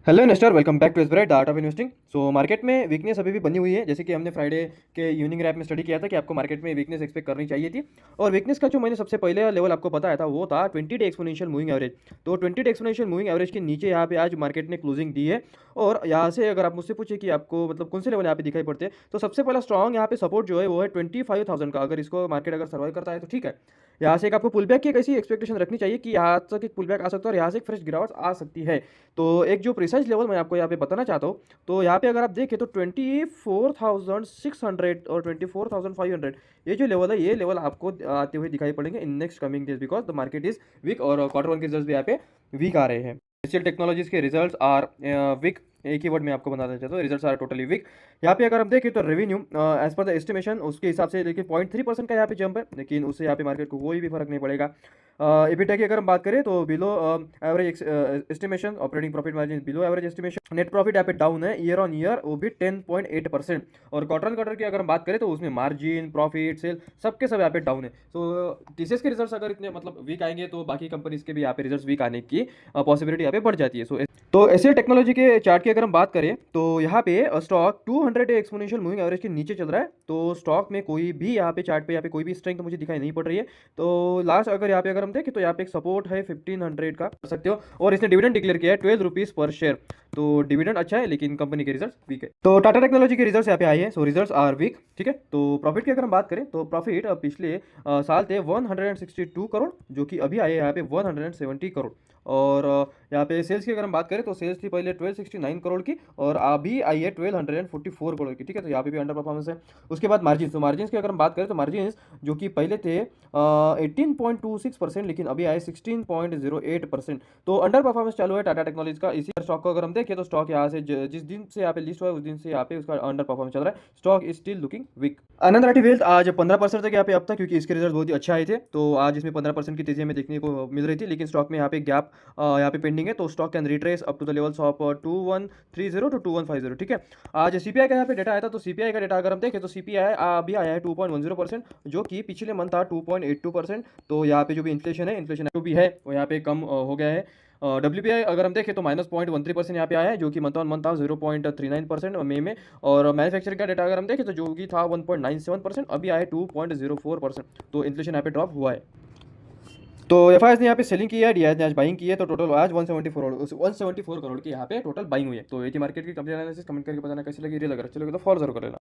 Hello investor, welcome back to SBI art of investing. So market में weakness अभी भी बनी हुई है, जैसे कि हमने फ्राइडे के इवनिंग रैप में स्टडी किया था कि आपको मार्केट में वीकनेस एक्सपेक्ट करनी चाहिए थी। और वीकनेस का जो मैंने सबसे पहले लेवल आपको बताया था वो था 20 डे एक्सपोनेंशियल मूविंग एवरेज। तो 20 डे एक्सपोनेंशियल मूविंग एवरेज के नीचे यहाँ पे आज मार्केट ने क्लोजिंग दी है। और यहाँ से अगर आप मुझसे पूछे कि आपको मतलब कौन से लेवल यहाँ पे दिखाई पड़ते हैं, तो सबसे पहला स्ट्रॉन्ग यहाँ पे सपोर्ट जो है वो है 25,000 का। अगर इसको मार्केट अगर सर्वाइव करता है तो ठीक है। यहाँ से एक आपको पुल बैक की एक ऐसी एक्सपेक्टेशन रखनी चाहिए कि यहाँ तक एक पुल बैक आ सकता है और यहाँ से एक फ्रेश गिरावट आ सकती है। तो एक जो प्रिसाइज लेवल मैं आपको यहाँ पे बताना चाहता हूँ, तो यहाँ पे अगर आप देखें तो 24,600 और 24,500 ये जो लेवल है, ये लेवल आपको आते हुए दिखाई पड़ेंगे in next coming days, because the market is weak और क्वार्टर वन के रिजल्ट भी यहाँ पे वीक आ रहे हैं। एचसीएल टेक्नोलॉजीज के रिजल्ट्स आर वीक। एक ही वर्ड में आपको बताना चाहता हूँ, रिजल्ट्स आर टोटली वीक। यहाँ पे अगर हम देखें तो revenue as per the estimation उसके हिसाब से देखिए 0.3% का यहाँ पे जंप है, लेकिन उससे यहाँ पे मार्केट को कोई भी फर्क नहीं पड़ेगा। एबिटा की अगर हम बात करें तो below average estimation, operating profit margin below average estimation, net profit यहाँ पे डाउन है ईयर ऑन ईयर, वो भी 10.8%। और क्वार्टर की अगर हम बात करें तो उसमें मार्जिन प्रॉफिट सेल सबके सब यहाँ पे डाउन है। तो टीसीएस के रिजल्ट्स अगर इतने मतलब वीक आएंगे तो बाकी कंपनीज के भी यहाँ पे रिजल्ट्स वीक आने की पॉसिबिलिटी यहाँ पे बढ़ जाती है। तो एसएल टेक्नोलॉजी के चार्ट की अगर हम बात करें तो यहाँ पे stock 200 day exponential moving average के नीचे चल रहा है। तो स्टॉक में कोई भी यहाँ पे चार्ट पे यहाँ पे कोई भी स्ट्रेंथ मुझे दिखाई नहीं पड़ रही है। तो लास्ट अगर यहाँ पे अगर हम देखें तो यहाँ पे एक सपोर्ट है 1500 का, कर सकते हो। और इसने डिविडेंड डिक्लेयर किया है 12 रुपीज पर शेयर। तो डिविडेंड अच्छा है, लेकिन कंपनी के रिजल्ट वीक है। तो टाटा टेक्नोलॉजी के रिजल्ट्स यहाँ पे आए हैं, सो रिजल्ट्स आर वीक, ठीक है। तो प्रॉफिट की अगर हम बात करें तो प्रॉफिट पिछले साल थे 162 करोड़, जो कि अभी आए यहाँ पे 170 करोड़। और यहाँ पे सेल्स की अगर हम बात करें तो सेल्स थी पहले 1269 करोड़ की और अभी आई है 1244 करोड़ की, ठीक है। तो यहाँ पे भी अंडर परफॉर्मेंस है। उसके बाद मार्जिन, तो मार्जिन की अगर हम बात करें तो मार्जिन जो कि पहले थे 18.26%, लेकिन अभी आए 16.08%। तो अंडर परफॉर्मेंस चालू है टाटा टेक्नोलॉजी का। इसी स्टॉक को अगर हम देखें तो स्टॉक यहाँ से जिस दिन से यहाँ पे लिस्ट हुआ है उस दिन से यहाँ पे उसका अंडर परफॉर्मेंस चल रहा है। Stock is still looking weak. Anand Rathi wealth आज 15% तक यहाँ पे अब तक, क्योंकि इसके रिजल्ट बहुत ही अच्छे आए थे। तो आज इसमें 15% की तेजी हमें देखने को मिल रही थी, लेकिन स्टॉक में यहाँ पे गैप यहाँ पे पेंडिंग है। तो stock can retrace up to the levels of 2130 to 2150, ठीक है। आज सीपीआई का यहाँ पे डेटा आया था, तो सीपीआई का डेटा अगर हम देखें तो सीपीआई अभी आया है 2.10%, जो कि पिछले मंथ था 2.82%। तो यहाँ पे जो भी इन्फ्लेशन जो भी है वो यहाँ पे कम हो गया है। WPI अगर हम देखें तो -0.13% यहाँ पे आया है, जो कि मंथ ऑन मंथ था 0.39% मई में। और मैन्युफैक्चरिंग का डेटा अगर हम देखें तो जो कि था 1.97%, अभी आया है 2.04%। तो इन्फ्लेशन यहाँ पे ड्रॉप हुआ है। तो एफआईएस ने यहाँ पे सेलिंग की है, डीआईएस ने आज बाइंग की है। तो टोटल आज 174 करोड़ की यहाँ पे टोटल बाइंग हुई है। तो ये थी मार्केट की कंप्लीट एनालिसिस। कमेंट करके बताना कैसी लगी, रियल अगर अच्छी लगी तो फॉलो जरूर कर लेना।